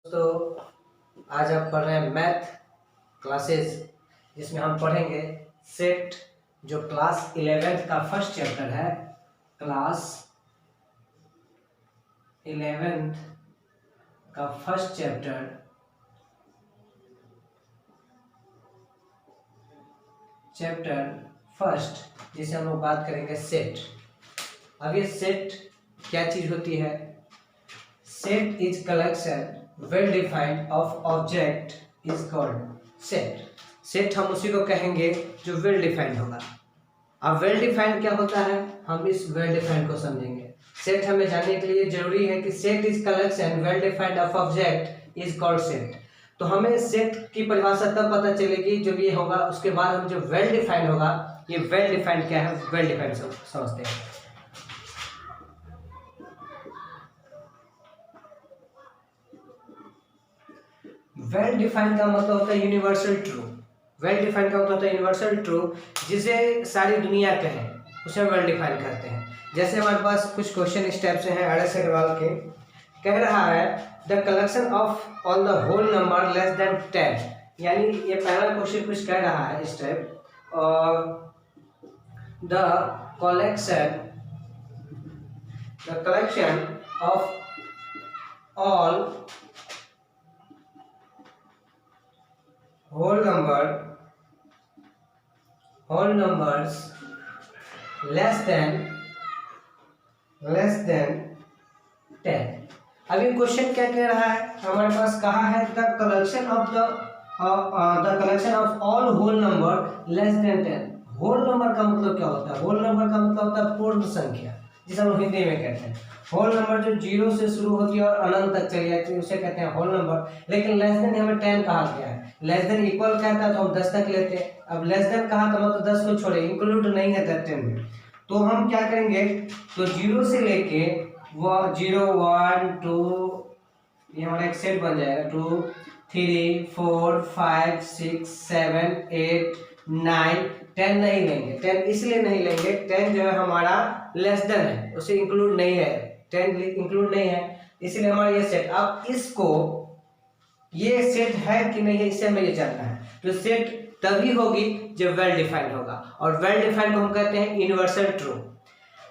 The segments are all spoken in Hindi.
दोस्तों, आज आप पढ़ रहे हैं मैथ क्लासेस, जिसमें हम पढ़ेंगे सेट, जो क्लास 11th का फर्स्ट चैप्टर है। क्लास 11th का फर्स्ट चैप्टर फर्स्ट, जिसे हम लोग बात करेंगे सेट। अब ये सेट क्या चीज होती है? Set is collection well defined of object is called set. Set हम उसी को कहेंगे जो वेल डिफाइंड होगा। अब वेल डिफाइंड क्या होता है, हम इस वेल डिफाइंड को समझेंगे। सेट हमें जानने के लिए जरूरी है कि set is collection well defined of object is called set. तो हमें सेट की परिभाषा तब पता चलेगी जब ये होगा, उसके बाद हम जो वेल डिफाइंड होगा, ये वेल डिफाइंड क्या है, वेल डिफाइंड समझते हैं। वेल डिफाइंड का मतलब होता है यूनिवर्सल ट्रू। वेल डिफाइंड का मतलब होता है यूनिवर्सल ट्रू, जिसे सारी दुनिया कहे उसे वेल डिफाइंड करते हैं। जैसे हमारे पास कुछ क्वेश्चन इस टाइप से हैं RS अग्रवाल के। कह रहा है the collection of all the whole number less than 10, यानी ये पहला क्वेश्चन कुछ कह रहा है इस type, the collection of all whole numbers less than 10। अब ये क्वेश्चन क्या कह रहा है? हमारे पास कहा है the collection of all whole number less than 10। Whole number का मतलब क्या होता है? होल नंबर का मतलब होता है पूर्ण संख्या, जिसे हम हिंदी में कहते हैं। होल नंबर जो 0 से शुरू होती है और अनंत तक चली जाती है उसे कहते हैं होल नंबर। लेकिन लेस देन हमें 10 कहा गया है। लेस देन इक्वल कहता है तो हम 10 तक लेते हैं। अब लेस देन कहा तो मतलब 10 को छोड़े, इंक्लूड नहीं है 10 में। तो हम क्या करेंगे, तो 0 से लेके 0 1 2, ये हमारा एक सेट बन जाएगा, 2 3 4 5 6 7 8 9 10 नहीं लेंगे। 10 इसलिए नहीं लेंगे, 10 जो है हमारा लेस देन है, उसे इंक्लूड नहीं है, 10 इंक्लूड नहीं है, इसलिए हमारा ये सेट। अब इसको, ये सेट है कि नहीं है, इसे हमें ये जानना है। तो सेट तभी होगी जब वेल डिफाइंड होगा, और वेल डिफाइंड को हम कहते हैं यूनिवर्सल ट्रू।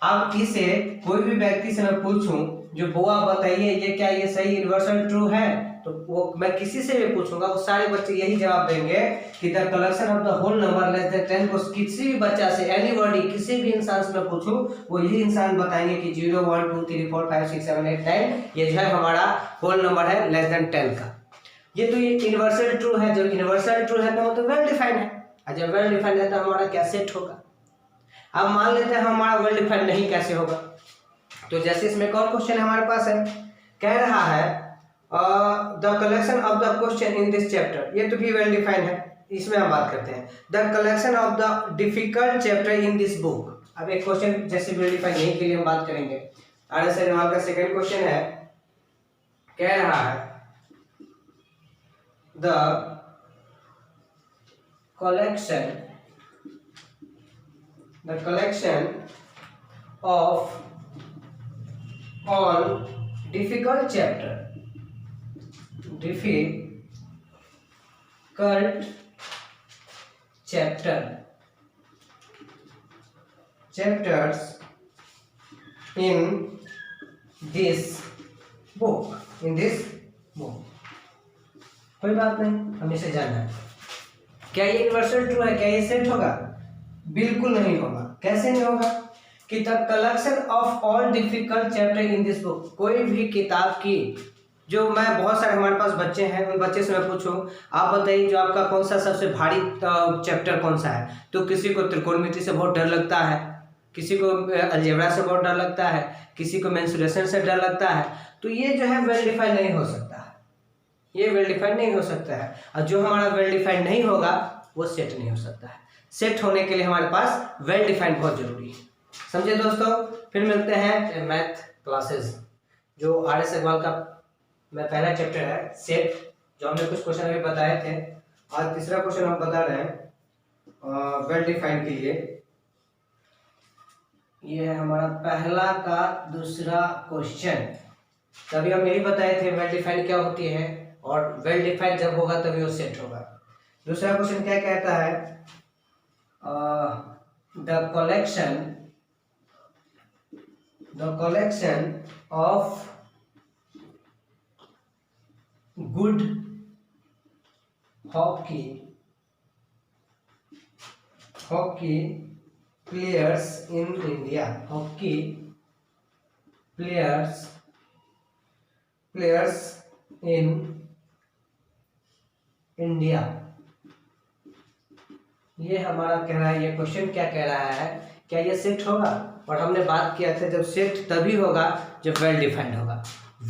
अब इसे कोई भी व्यक्ति से मैं पूछूं जो बुआ बताइए ये क्या ये सही यूनिवर्सल ट्रू है, तो वो मैं किसी से भी पूछूंगा, वो सारे बच्चे यही जवाब देंगे कि the collection of the whole number less than 10 को किसी भी बच्चा से, एनीबॉडी, किसी भी इंसान से मैं पूछूं, वो यही इंसान बताएंगे कि 0 1 2 3 4 5 6 7 8 9 ये जो है हमारा होल नंबर है लेस देन 10 का। ये तो ये यूनिवर्सल ट्रू है। जब यूनिवर्सल ट्रू है तो मतलब वेल डिफाइंड है, और जब वेल डिफाइंड है तो हमारा क्या सेट होगा। अब मान लेते हैं हमारा वेल डिफाइंड नहीं, कैसे होगा? तो जैसे इसमें एक और क्वेश्चन हमारे पास है, कह रहा है the collection of the question in this chapter, ये तो भी वेल डिफाइंड है, इसमें हम बात करते हैं the collection of the difficult chapter in this book. अब एक क्वेश्चन जैसे वेल डिफाइंड नहीं के लिए हम बात करेंगे। RS अग्रवाल का सेकंड क्वेश्चन है, कह रहा है the collection of all difficult chapters in this book। कोई बात नहीं, हमें इसे जानना है। क्या ये यूनिवर्सल ट्रू है? क्या ये सेट होगा? बिल्कुल नहीं होगा। कैसे नहीं होगा? कि the collection of all difficult chapter in this book, कोई भी किताब की, जो मैं बहुत सारे हमारे पास बच्चे हैं, उन बच्चे से मैं पूछूं आप बताइए जो आपका कौन सा सबसे भारी चैप्टर कौन सा है, तो किसी को त्रिकोणमिति से बहुत डर लगता है, किसी को अलजेब्रा से बहुत डर लगता है, किसी को मेंसुरेशन से डर लगता है। तो ये जो है वेल डिफाइंड नहीं हो सकता है, ये वेल डिफाइंड नहीं हो सकता है। और जो हमारा वेल डिफाइंड नहीं होगा वो सेट नहीं हो सकता है। सेट होने के लिए हमारे पास वेल डिफाइंड बहुत जरूरी है। समझे दोस्तों? फिर मिलते हैं मैथ क्लासेस, जो RS अग्रवाल का मैं पहला चैप्टर है सेट, जो हमने कुछ क्वेश्चन अभी बताए थे। आज तीसरा क्वेश्चन हम बता रहे हैं वेल डिफाइंड के लिए। ये है हमारा पहला का दूसरा क्वेश्चन। तभी हम यही बताए थे वेल डिफाइंड क्या होती है, और वेल डिफाइंड जब होगा तभी वो सेट होगा। दूसरा क्वेश्चन क्या कहता है, the collection of good hockey players in India, hockey players in India, ये हमारा कह रहा है, ये क्वेश्चन क्या कह रहा है, क्या ये सेट होगा? और हमने बात किया था जब सेट तभी होगा जब वेल डिफाइंड होगा।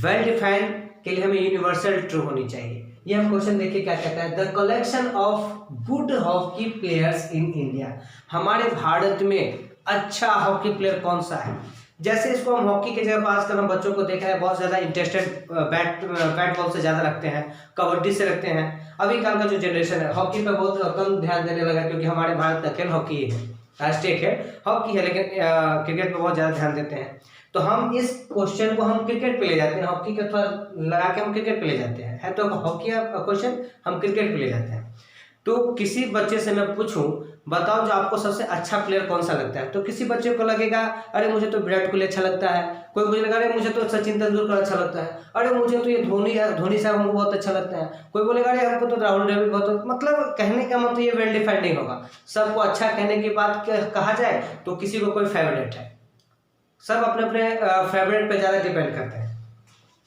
वेल डिफाइंड के लिए हमें यूनिवर्सल ट्रू होनी चाहिए। ये हम क्वेश्चन देखिए क्या कहता है, the collection of good hockey players in India, हमारे भारत में अच्छा हॉकी प्लेयर कौन सा है। जैसे इसको हम हॉकी की जगह पास कर, हम बच्चों को देखा है बहुत ज़्यादा इंटरेस्टेड बैट बॉल से ज़्यादा रखते हैं, कबड्डी से रखते हैं। अभी कल का जो जनरेशन है हॉकी पे बहुत कम ध्यान देने लगा, क्योंकि हमारे भारत का खेल हॉकी है, राष्ट्रीय खेल हॉकी है, लेकिन क्रिकेट पे बहुत ज़्यादा ध्यान देते हैं। तो हम इस क्वेश्चन को हम क्रिकेट पे ले जाते हैं, हॉकी के थोड़ा लगा के हम क्रिकेट पे ले जाते हैं, है तो हॉकी का क्वेश्चन हम क्रिकेट पे ले जाते हैं। तो किसी बच्चे से मैं पूछूं बताओ जो आपको सबसे अच्छा प्लेयर कौन सा लगता है, तो किसी बच्चे को लगेगा अरे मुझे तो विराट कोहली अच्छा लगता है, कोई मुझे लगा अरे मुझे तो सचिन तेंदुलकर अच्छा लगता है, अरे मुझे तो ये धोनी साहब हमको बहुत अच्छा लगता है, कोई बोलेगा अरे हमको तो राहुल द्रविड़ बहुत, मतलब कहने का मतलब ये वेल डिफाइंड नहीं होगा। सबको अच्छा कहने की बात कहा जाए तो किसी को कोई फेवरेट है, सब अपने अपने फेवरेट पे ज़्यादा डिपेंड करते हैं।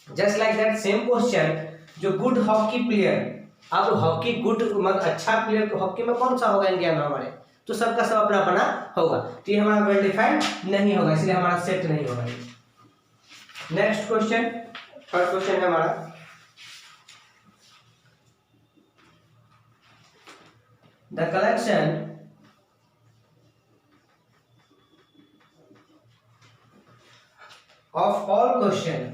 Just like that same question, जो गुड हॉकी प्लेयर, अब हॉकी गुड मतलब अच्छा प्लेयर हॉकी में कौन सा होगा इंडिया में हमारे, तो सबका सब अपना अपना होगा, तो ये हमारा वेल डिफाइंड नहीं होगा, इसलिए हमारा सेट नहीं होगा। नेक्स्ट क्वेश्चन, थर्ड क्वेश्चन है हमारा, the collection of all question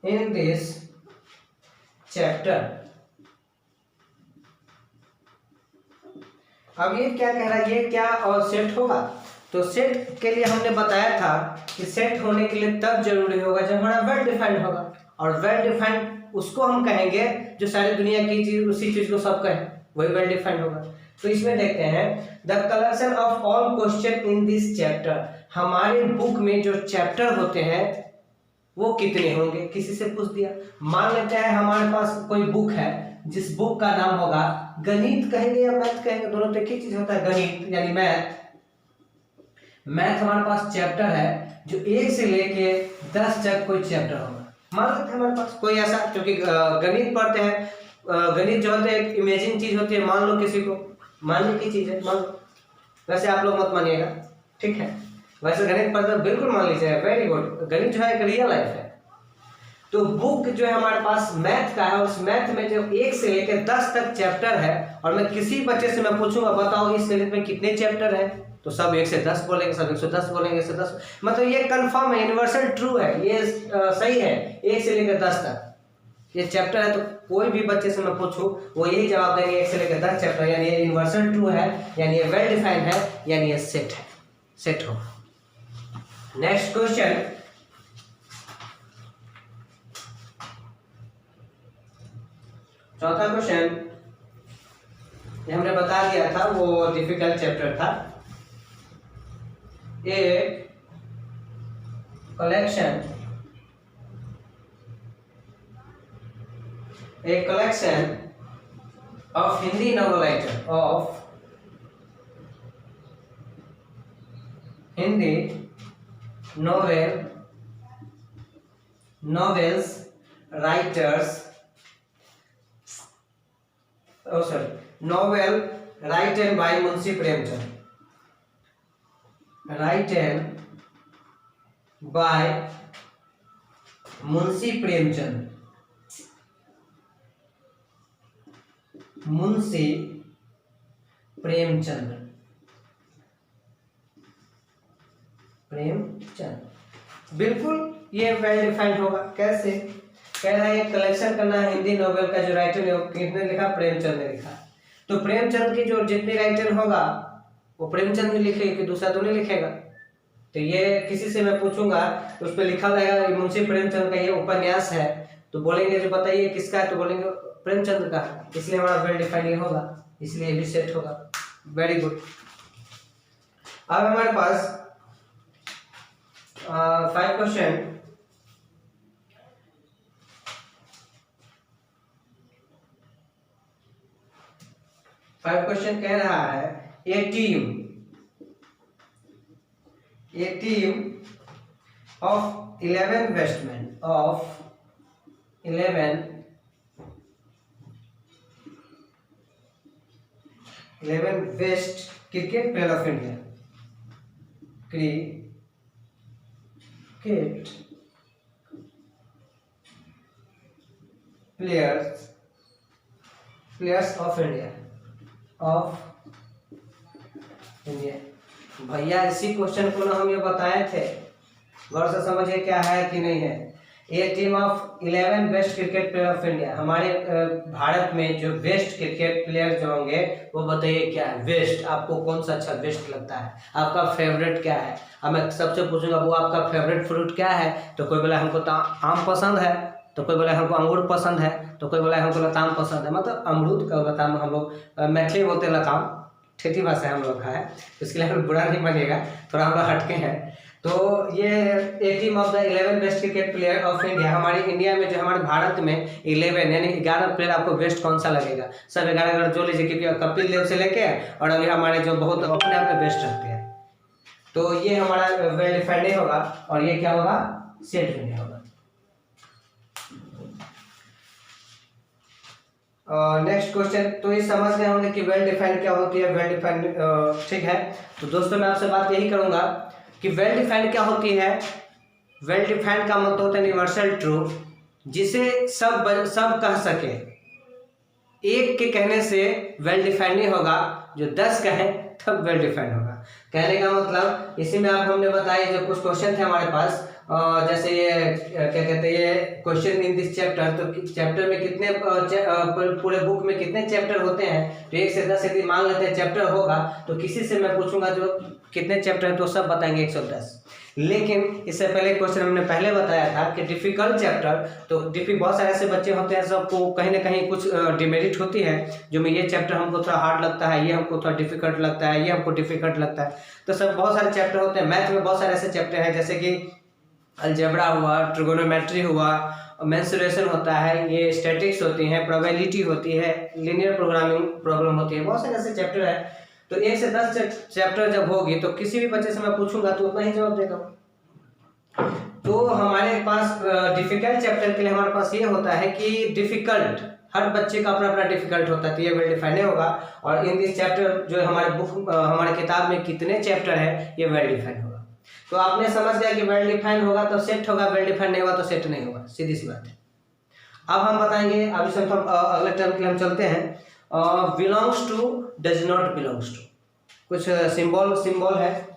in this chapter। अब ये क्या कह रहा है, ये क्या और सेट होगा, तो सेट के लिए हमने बताया था कि सेट होने के लिए तब जरूरी होगा जब हमारा वेल डिफाइंड होगा, और वेल डिफाइंड उसको हम कहेंगे जो सारी दुनिया की चीज उसी चीज को सब कहें, वही वेल डिफाइंड होगा। तो इसमें देखते हैं, the collection of all question in this chapter, हमारे बुक में जो चैप्टर होते हैं वो कितने होंगे, किसी से पूछ दिया। मान लेते हैं हमारे पास कोई बुक है जिस बुक का नाम होगा गणित कहेंगे या मैथ कहेंगे, दोनों तो एक ही चीज होता है, गणित यानी मैथ हमारे पास चैप्टर है जो 1 से लेके 10 तक कोई चैप्टर होगा। मान लेते हैं हमारे पास कोई ऐसा, क्योंकि गणित पढ़ते हैं, गणित जो होता है एक इमेजिन चीज होती है, मान लो किसी को मानने की चीज है, मान लो, वैसे आप लोग मत मानिएगा, ठीक है, वैसे गणित पढ़ते बिल्कुल मान लीजिए, वेरी गुड, गणित जो है एक रियल लाइफ है। तो बुक जो है हमारे पास मैथ का है, उस मैथ में जो 1 से लेकर 10 तक चैप्टर है, और मैं किसी बच्चे से मैं पूछूंगा बताओ इस गणित में कितने चैप्टर है, तो सब 1 से 10 बोलेंगे, सब 110 बोलेंगे, 110, मतलब ये कंफर्म है, यूनिवर्सल ट्रू है, ये सही है, 1 से लेकर 10 तक ये चैप्टर है। तो कोई भी बच्चे से मैं पूछूं वो यही जवाब देंगे 1 से लेकर 10 चैप्टर, यानी ये यूनिवर्सल ट्रू है, यानी ये वेल डिफाइंड है, यानी ये सेट है, सेट हो। नेक्स्ट क्वेश्चन, चौथा क्वेश्चन, ये हमने बता दिया था वो डिफिकल्ट चैप्टर था। A collection of Hindi novel writer, of Hindi novels writers, novel written by Munshi Premchand, written by Munshi Premchand, Munshi Premchand, बिल्कुल ये वेल डिफाइंड होगा। कैसे कह रहा है, कलेक्शन करना है हिंदी नोवेल का, जो राइटर ने किसने लिखा, प्रेमचंद ने लिखा। तो प्रेमचंद की जो जितनी राइटर होगा वो प्रेमचंद ही लिखेगा कि दूसरा तो नहीं लिखेगा। तो ये किसी से मैं पूछूंगा तो उस पर लिखा रहेगा मुंशी प्रेमचंद का ये उपन्यास है, तो बोलेंगे जो बताइए किसका है, तो बोलेंगे प्रेमचंद का, इसलिए हमारा वेल डिफाइंड होगा, इसलिए भी सेट होगा। Very good. अब हमारे पास 5 क्वेश्चन। कह रहा है a team of 11 best cricket player of India, cricket players of India भैया इसी क्वेश्चन को ना हम ये बताए थे, गौर से समझिए क्या है कि नहीं है। A team of 11 best cricket player of India, हमारे भारत में जो बेस्ट क्रिकेट प्लेयर जो होंगे वो बताइए क्या है। बेस्ट, आपको कौन सा अच्छा बेस्ट लगता है, आपका फेवरेट क्या है। अब मैं सबसे पूछूंगा वो आपका फेवरेट फ्रूट क्या है, तो कोई बोला हमको तो आम पसंद है, तो कोई बोला हमको अंगूर पसंद है, तो कोई बोला हमको लताम पसंद है। मतलब अमरूद का लताम हम लोग मैथिली बोलते हैं, लताम ठेठी भाषा हम लोग का है, इसके लिए हम बुरा नहीं मानिएगा, थोड़ा हम लोग हटके हैं। तो ये a team of the 11 best cricket player of India, हमारे इंडिया में जो हमारे भारत में 11 यानी 11 प्लेयर आपको बेस्ट कौन सा लगेगा। सब 11 जो लीजिए, क्योंकि कपिल देव से लेके और अभी हमारे जो बहुत अपने आप में बेस्ट रहते हैं। तो ये हमारा वेल डिफाइंड नहीं होगा और ये क्या होगा, सेट नहीं होगा। नेक्स्ट क्वेश्चन, तो ये समझ गए होंगे कि वेल डिफाइंड क्या होती है। वेल डिफाइंड ठीक है। तो दोस्तों मैं आपसे बात यही करूंगा कि वेल डिफाइंड क्या होती है। वेल डिफाइंड का मतलब होता है यूनिवर्सल ट्रूथ, जिसे सब कह सके। एक के कहने से वेल डिफाइंड नहीं होगा, जो 10 कहे तब वेल डिफाइंड होगा। कहने का मतलब इसी में आप हमने बताया जो कुछ क्वेश्चन थे हमारे पास, जैसे ये क्या कहते हैं, ये क्वेश्चन इन दिस चैप्टर, तो चैप्टर में कितने पूरे बुक में कितने चैप्टर होते हैं, तो 1 से 10 यदि मान लेते हैं चैप्टर होगा, तो किसी से मैं पूछूंगा जो कितने चैप्टर है तो सब बताएंगे 110। लेकिन इससे पहले क्वेश्चन हमने पहले बताया था कि डिफिकल्ट चैप्टर, तो बहुत सारे ऐसे बच्चे होते हैं सबको कहीं ना कहीं कुछ डिमेरिट होती है, जो में ये चैप्टर हमको थोड़ा हार्ड लगता है, ये हमको थोड़ा डिफिकल्ट लगता है, ये हमको डिफिकल्ट लगता है। तो सब बहुत सारे चैप्टर होते हैं। मैथ में बहुत सारे ऐसे चैप्टर हैं जैसे कि अलजेब्रा हुआ, ट्रिगोनोमेट्री हुआ, मेंसुरेशन होता है, ये स्टैटिक्स होती हैं, प्रोबेबिलिटी होती है, लीनियर प्रोग्रामिंग प्रॉब्लम होती है, बहुत सारे ऐसे चैप्टर है। तो 1 से 10 चैप्टर जब होगी तो किसी भी बच्चे से मैं पूछूंगा तो उतना ही जवाब देगा। तो हमारे पास डिफिकल्ट चैप्टर के लिए हमारे पास ये होता है कि डिफिकल्ट, हर बच्चे का अपना अपना डिफिकल्ट होता है, तो ये वेल डिफाइंड होगा। और इन दिस चैप्टर जो हमारे बुक हमारे किताब में कितने चैप्टर है ये वेल डिफाइंड होगा। तो आपने समझ गया कि वेल डिफाइंड होगा तो सेट होगा, वेल डिफाइंड नहीं होगा तो सेट नहीं होगा, सीधी सी बात है। अब हम बताएंगे, अभी से हम अगले टर्म के लिए हम चलते हैं। Belongs to, does not belongs to, कुछ सिंबल है,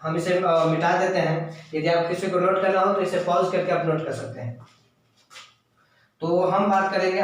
हम इसे मिटा देते हैं। यदि आप किसी को नोट करना हो तो इसे पॉज करके आप नोट कर सकते हैं। तो हम बात करेंगे